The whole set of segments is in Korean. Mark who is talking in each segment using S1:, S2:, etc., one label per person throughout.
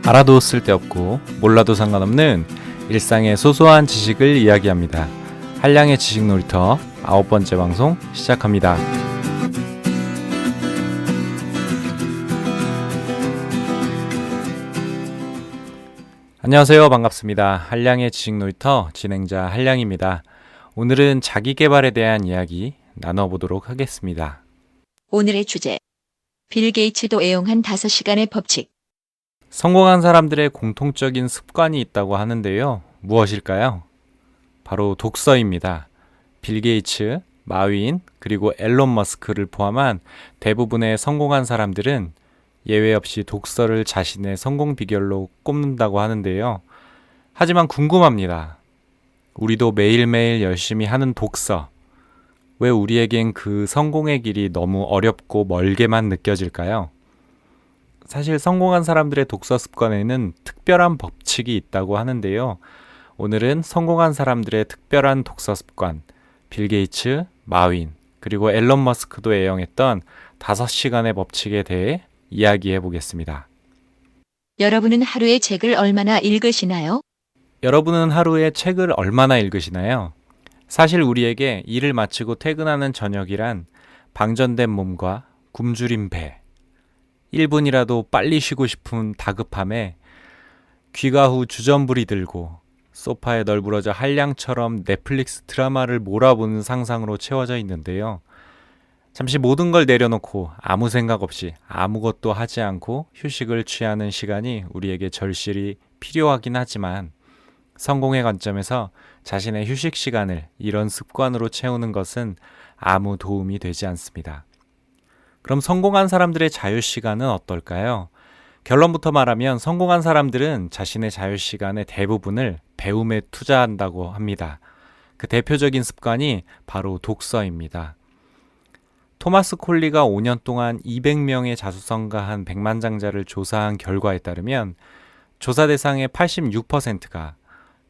S1: 알아도 쓸데없고 몰라도 상관없는 일상의 소소한 지식을 이야기합니다. 한량의 지식 놀이터 9번째 방송 시작합니다. 안녕하세요. 반갑습니다. 한량의 지식 놀이터 진행자 한량입니다. 오늘은 자기계발에 대한 이야기 나눠보도록 하겠습니다.
S2: 오늘의 주제. 빌 게이츠도 애용한 5시간의 법칙.
S1: 성공한 사람들의 공통적인 습관이 있다고 하는데요. 무엇일까요? 바로 독서입니다. 빌 게이츠, 마윈, 그리고 앨런 머스크를 포함한 대부분의 성공한 사람들은 예외 없이 독서를 자신의 성공 비결로 꼽는다고 하는데요. 하지만 궁금합니다. 우리도 매일매일 열심히 하는 독서. 왜 우리에겐 그 성공의 길이 너무 어렵고 멀게만 느껴질까요? 사실 성공한 사람들의 독서 습관에는 특별한 법칙이 있다고 하는데요. 오늘은 성공한 사람들의 특별한 독서 습관, 빌 게이츠, 마윈, 그리고 앨런 머스크도 애용했던 5시간의 법칙에 대해 이야기해 보겠습니다.
S2: 여러분은 하루에 책을 얼마나 읽으시나요?
S1: 여러분은 하루에 책을 얼마나 읽으시나요? 사실 우리에게 일을 마치고 퇴근하는 저녁이란 방전된 몸과 굶주린 배, 1분이라도 빨리 쉬고 싶은 다급함에 귀가 후 주전부리 들고 소파에 널브러져 한량처럼 넷플릭스 드라마를 몰아보는 상상으로 채워져 있는데요. 잠시 모든 걸 내려놓고 아무 생각 없이 아무것도 하지 않고 휴식을 취하는 시간이 우리에게 절실히 필요하긴 하지만 성공의 관점에서 자신의 휴식 시간을 이런 습관으로 채우는 것은 아무 도움이 되지 않습니다. 그럼 성공한 사람들의 자유시간은 어떨까요? 결론부터 말하면 성공한 사람들은 자신의 자유시간의 대부분을 배움에 투자한다고 합니다. 그 대표적인 습관이 바로 독서입니다. 토마스 콜리가 5년 동안 200명의 자수성가한 백만장자를 조사한 결과에 따르면 조사 대상의 86%가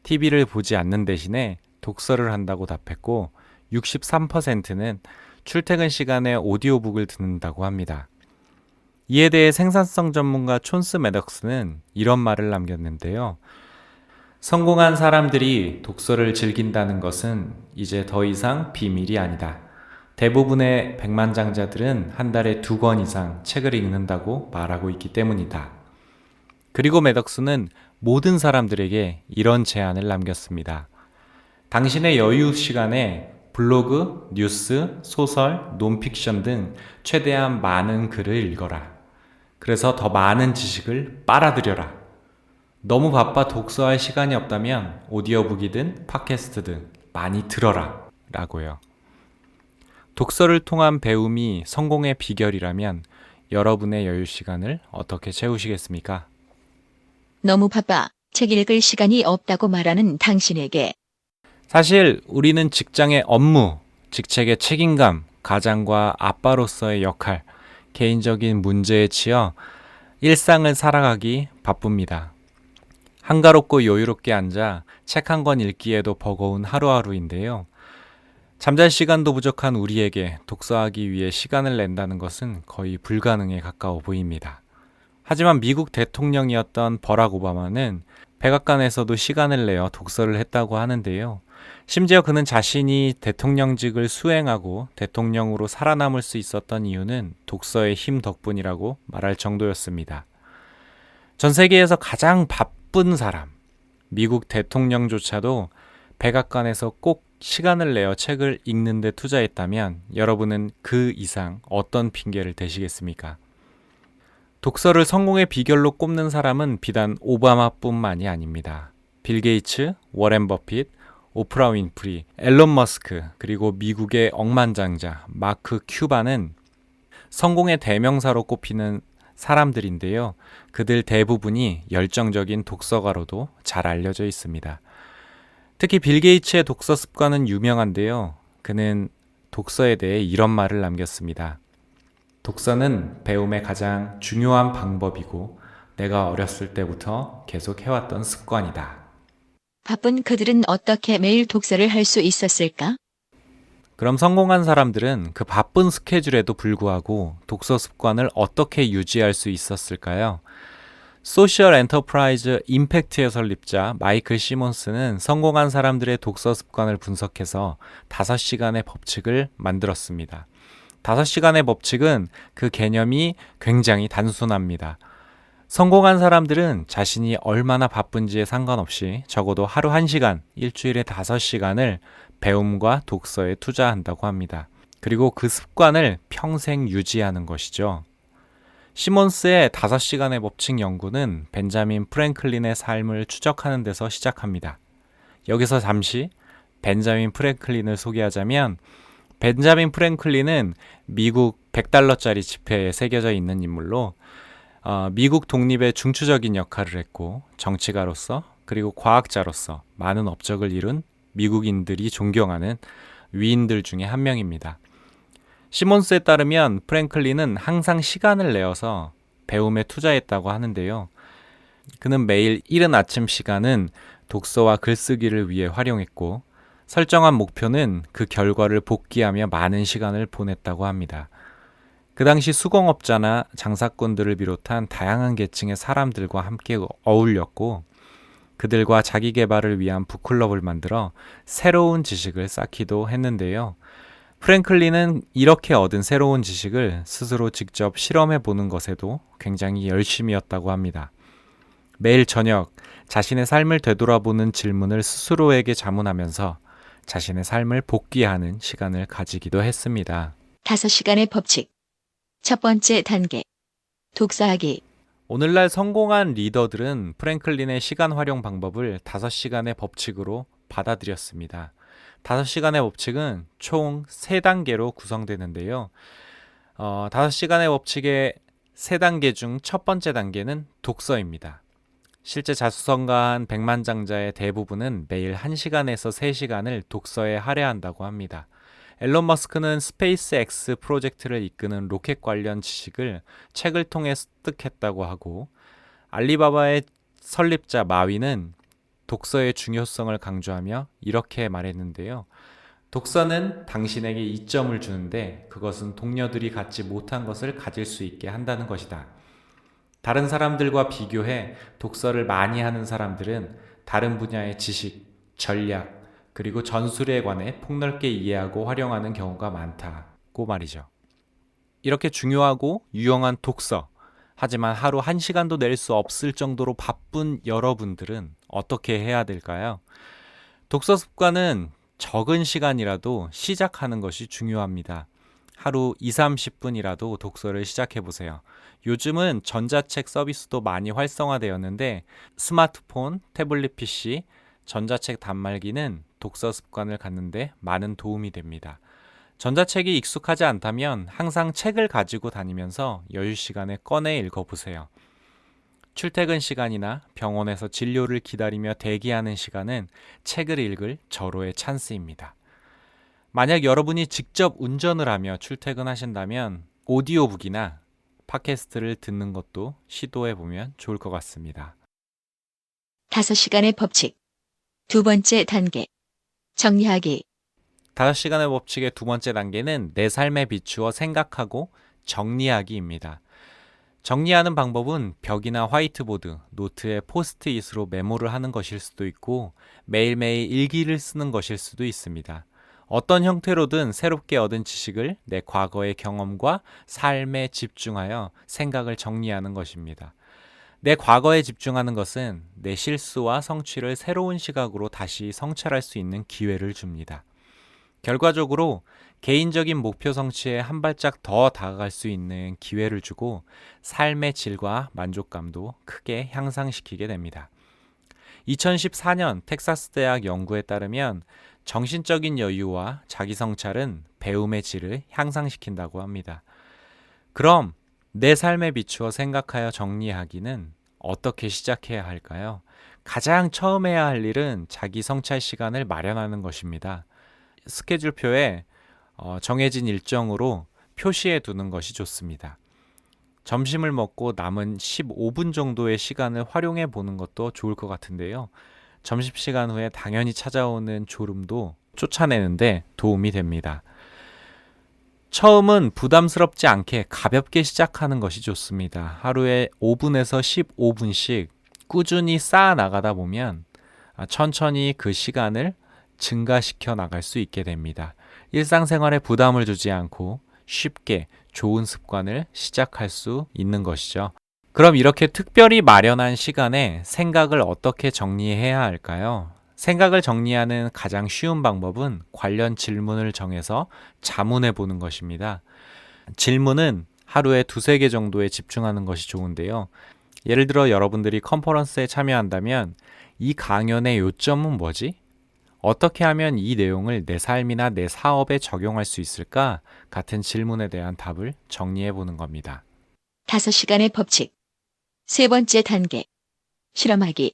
S1: TV를 보지 않는 대신에 독서를 한다고 답했고 63%는 출퇴근 시간에 오디오북을 듣는다고 합니다. 이에 대해 생산성 전문가 촌스 매덕스는 이런 말을 남겼는데요. 성공한 사람들이 독서를 즐긴다는 것은 이제 더 이상 비밀이 아니다. 대부분의 백만장자들은 한 달에 2권 이상 책을 읽는다고 말하고 있기 때문이다. 그리고 매덕스는 모든 사람들에게 이런 제안을 남겼습니다. 당신의 여유 시간에 블로그, 뉴스, 소설, 논픽션 등 최대한 많은 글을 읽어라. 그래서 더 많은 지식을 빨아들여라. 너무 바빠 독서할 시간이 없다면 오디오북이든 팟캐스트든 많이 들어라. 라고요. 독서를 통한 배움이 성공의 비결이라면 여러분의 여유 시간을 어떻게 채우시겠습니까?
S2: 너무 바빠 책 읽을 시간이 없다고 말하는 당신에게
S1: 사실 우리는 직장의 업무, 직책의 책임감, 가장과 아빠로서의 역할, 개인적인 문제에 치여 일상을 살아가기 바쁩니다. 한가롭고 여유롭게 앉아 책 한 권 읽기에도 버거운 하루하루인데요. 잠잘 시간도 부족한 우리에게 독서하기 위해 시간을 낸다는 것은 거의 불가능에 가까워 보입니다. 하지만 미국 대통령이었던 버락 오바마는 백악관에서도 시간을 내어 독서를 했다고 하는데요. 심지어 그는 자신이 대통령직을 수행하고 대통령으로 살아남을 수 있었던 이유는 독서의 힘 덕분이라고 말할 정도였습니다. 전 세계에서 가장 바쁜 사람, 미국 대통령조차도 백악관에서 꼭 시간을 내어 책을 읽는 데 투자했다면 여러분은 그 이상 어떤 핑계를 대시겠습니까? 독서를 성공의 비결로 꼽는 사람은 비단 오바마뿐만이 아닙니다. 빌 게이츠, 워렌 버핏, 오프라 윈프리, 앨런 머스크, 그리고 미국의 억만장자 마크 큐바는 성공의 대명사로 꼽히는 사람들인데요. 그들 대부분이 열정적인 독서가로도 잘 알려져 있습니다. 특히 빌 게이츠의 독서 습관은 유명한데요. 그는 독서에 대해 이런 말을 남겼습니다. 독서는 배움의 가장 중요한 방법이고 내가 어렸을 때부터 계속 해왔던 습관이다.
S2: 바쁜 그들은 어떻게 매일 독서를 할 수 있었을까?
S1: 그럼 성공한 사람들은 그 바쁜 스케줄에도 불구하고 독서 습관을 어떻게 유지할 수 있었을까요? 소셜 엔터프라이즈 임팩트의 설립자 마이클 시몬스는 성공한 사람들의 독서 습관을 분석해서 5시간의 법칙을 만들었습니다. 5시간의 법칙은 그 개념이 굉장히 단순합니다. 성공한 사람들은 자신이 얼마나 바쁜지에 상관없이 적어도 하루 1시간, 일주일에 5시간을 배움과 독서에 투자한다고 합니다. 그리고 그 습관을 평생 유지하는 것이죠. 시몬스의 5시간의 법칙 연구는 벤자민 프랭클린의 삶을 추적하는 데서 시작합니다. 여기서 잠시 벤자민 프랭클린을 소개하자면 벤자민 프랭클린은 미국 100달러짜리 지폐에 새겨져 있는 인물로 미국 독립의 중추적인 역할을 했고 정치가로서 그리고 과학자로서 많은 업적을 이룬 미국인들이 존경하는 위인들 중에 한 명입니다. 시몬스에 따르면 프랭클린은 항상 시간을 내어서 배움에 투자했다고 하는데요. 그는 매일 이른 아침 시간은 독서와 글쓰기를 위해 활용했고 설정한 목표는 그 결과를 복기하며 많은 시간을 보냈다고 합니다. 그 당시 수공업자나 장사꾼들을 비롯한 다양한 계층의 사람들과 함께 어울렸고 그들과 자기 개발을 위한 북클럽을 만들어 새로운 지식을 쌓기도 했는데요. 프랭클린은 이렇게 얻은 새로운 지식을 스스로 직접 실험해 보는 것에도 굉장히 열심이었다고 합니다. 매일 저녁 자신의 삶을 되돌아보는 질문을 스스로에게 자문하면서 자신의 삶을 복귀하는 시간을 가지기도 했습니다.
S2: 5시간의 법칙. 첫 번째 단계. 독서하기.
S1: 오늘날 성공한 리더들은 프랭클린의 시간 활용 방법을 5시간의 법칙으로 받아들였습니다. 5시간의 법칙은 총 3단계로 구성되는데요. 5시간의 법칙의 3단계 중 첫 번째 단계는 독서입니다. 실제 자수성가한 백만장자의 대부분은 매일 1시간에서 3시간을 독서에 할애한다고 합니다. 앨런 머스크는 스페이스 X 프로젝트를 이끄는 로켓 관련 지식을 책을 통해 습득했다고 하고 알리바바의 설립자 마위는 독서의 중요성을 강조하며 이렇게 말했는데요. 독서는 당신에게 이점을 주는데 그것은 동료들이 갖지 못한 것을 가질 수 있게 한다는 것이다. 다른 사람들과 비교해 독서를 많이 하는 사람들은 다른 분야의 지식, 전략, 그리고 전술에 관해 폭넓게 이해하고 활용하는 경우가 많다고 말이죠. 이렇게 중요하고 유용한 독서, 하지만 하루 1시간도 낼 수 없을 정도로 바쁜 여러분들은 어떻게 해야 될까요? 독서 습관은 적은 시간이라도 시작하는 것이 중요합니다. 하루 20-30분이라도 독서를 시작해보세요. 요즘은 전자책 서비스도 많이 활성화되었는데 스마트폰, 태블릿 PC, 전자책 단말기는 독서 습관을 갖는데 많은 도움이 됩니다. 전자책이 익숙하지 않다면 항상 책을 가지고 다니면서 여유 시간에 꺼내 읽어보세요. 출퇴근 시간이나 병원에서 진료를 기다리며 대기하는 시간은 책을 읽을 절호의 찬스입니다. 만약 여러분이 직접 운전을 하며 출퇴근하신다면 오디오북이나 팟캐스트를 듣는 것도 시도해보면 좋을 것 같습니다.
S2: 5시간의 법칙. 두 번째 단계. 정리하기.
S1: 5시간의 법칙의 두 번째 단계는 내 삶에 비추어 생각하고 정리하기입니다. 정리하는 방법은 벽이나 화이트보드, 노트에 포스트잇으로 메모를 하는 것일 수도 있고 매일매일 일기를 쓰는 것일 수도 있습니다. 어떤 형태로든 새롭게 얻은 지식을 내 과거의 경험과 삶에 집중하여 생각을 정리하는 것입니다. 내 과거에 집중하는 것은 내 실수와 성취를 새로운 시각으로 다시 성찰할 수 있는 기회를 줍니다. 결과적으로 개인적인 목표 성취에 한 발짝 더 다가갈 수 있는 기회를 주고 삶의 질과 만족감도 크게 향상시키게 됩니다. 2014년 텍사스 대학 연구에 따르면 정신적인 여유와 자기 성찰은 배움의 질을 향상시킨다고 합니다. 그럼 내 삶에 비추어 생각하여 정리하기는 어떻게 시작해야 할까요? 가장 처음 해야 할 일은 자기 성찰 시간을 마련하는 것입니다. 스케줄표에 정해진 일정으로 표시해 두는 것이 좋습니다. 점심을 먹고 남은 15분 정도의 시간을 활용해 보는 것도 좋을 것 같은데요. 점심시간 후에 당연히 찾아오는 졸음도 쫓아내는데 도움이 됩니다. 처음은 부담스럽지 않게 가볍게 시작하는 것이 좋습니다. 하루에 5분에서 15분씩 꾸준히 쌓아 나가다 보면 천천히 그 시간을 증가시켜 나갈 수 있게 됩니다. 일상생활에 부담을 주지 않고 쉽게 좋은 습관을 시작할 수 있는 것이죠. 그럼 이렇게 특별히 마련한 시간에 생각을 어떻게 정리해야 할까요? 생각을 정리하는 가장 쉬운 방법은 관련 질문을 정해서 자문해 보는 것입니다. 질문은 하루에 2-3개 정도에 집중하는 것이 좋은데요. 예를 들어 여러분들이 컨퍼런스에 참여한다면 이 강연의 요점은 뭐지? 어떻게 하면 이 내용을 내 삶이나 내 사업에 적용할 수 있을까? 같은 질문에 대한 답을 정리해 보는 겁니다.
S2: 5시간의 법칙. 세 번째 단계. 실험하기.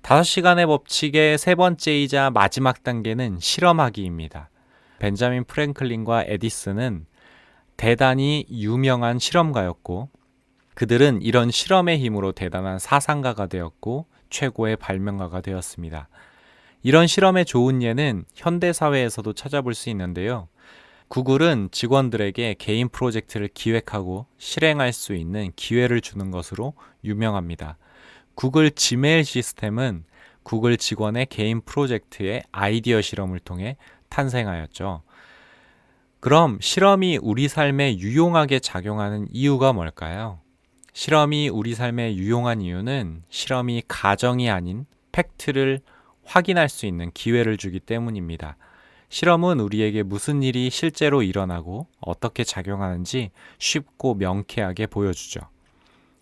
S1: 5시간의 법칙의 세 번째이자 마지막 단계는 실험하기입니다. 벤자민 프랭클린과 에디슨은 대단히 유명한 실험가였고 그들은 이런 실험의 힘으로 대단한 사상가가 되었고 최고의 발명가가 되었습니다. 이런 실험의 좋은 예는 현대사회에서도 찾아볼 수 있는데요. 구글은 직원들에게 개인 프로젝트를 기획하고 실행할 수 있는 기회를 주는 것으로 유명합니다. 구글 지메일 시스템은 구글 직원의 개인 프로젝트의 아이디어 실험을 통해 탄생하였죠. 그럼 실험이 우리 삶에 유용하게 작용하는 이유가 뭘까요? 실험이 우리 삶에 유용한 이유는 실험이 가정이 아닌 팩트를 확인할 수 있는 기회를 주기 때문입니다. 실험은 우리에게 무슨 일이 실제로 일어나고 어떻게 작용하는지 쉽고 명쾌하게 보여주죠.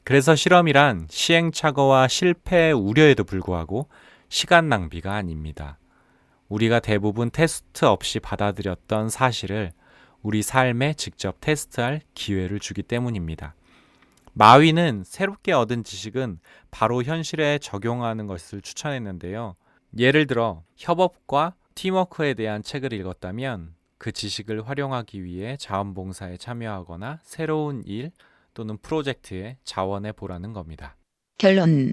S1: 그래서 실험이란 시행착오와 실패의 우려에도 불구하고 시간 낭비가 아닙니다. 우리가 대부분 테스트 없이 받아들였던 사실을 우리 삶에 직접 테스트할 기회를 주기 때문입니다. 마위는 새롭게 얻은 지식은 바로 현실에 적용하는 것을 추천했는데요. 예를 들어 협업과 팀워크에 대한 책을 읽었다면 그 지식을 활용하기 위해 자원봉사에 참여하거나 새로운 일 또는 프로젝트에 자원해 보라는 겁니다.
S2: 결론.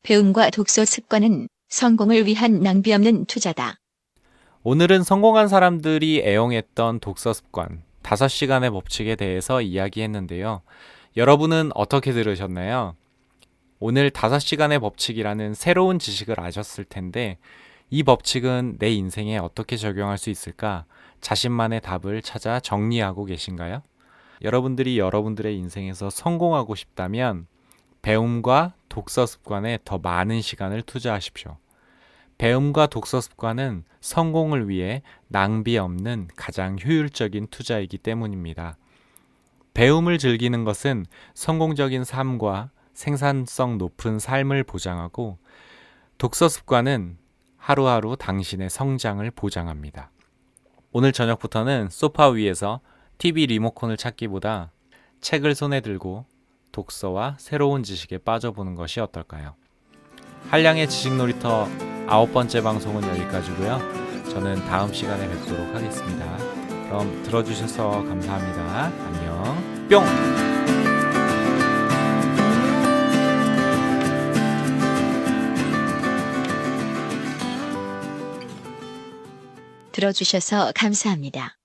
S2: 배움과 독서 습관은 성공을 위한 낭비 없는 투자다.
S1: 오늘은 성공한 사람들이 애용했던 독서 습관 5시간의 법칙에 대해서 이야기했는데요. 여러분은 어떻게 들으셨나요? 오늘 5시간의 법칙이라는 새로운 지식을 아셨을 텐데 이 법칙은 내 인생에 어떻게 적용할 수 있을까? 자신만의 답을 찾아 정리하고 계신가요? 여러분들이 여러분들의 인생에서 성공하고 싶다면 배움과 독서 습관에 더 많은 시간을 투자하십시오. 배움과 독서 습관은 성공을 위해 낭비 없는 가장 효율적인 투자이기 때문입니다. 배움을 즐기는 것은 성공적인 삶과 생산성 높은 삶을 보장하고 독서 습관은 하루하루 당신의 성장을 보장합니다. 오늘 저녁부터는 소파 위에서 TV 리모컨을 찾기보다 책을 손에 들고 독서와 새로운 지식에 빠져보는 것이 어떨까요? 한량의 지식놀이터 9번째 방송은 여기까지고요. 저는 다음 시간에 뵙도록 하겠습니다. 그럼 들어주셔서 감사합니다. 안녕. 뿅!
S2: 들어주셔서 감사합니다.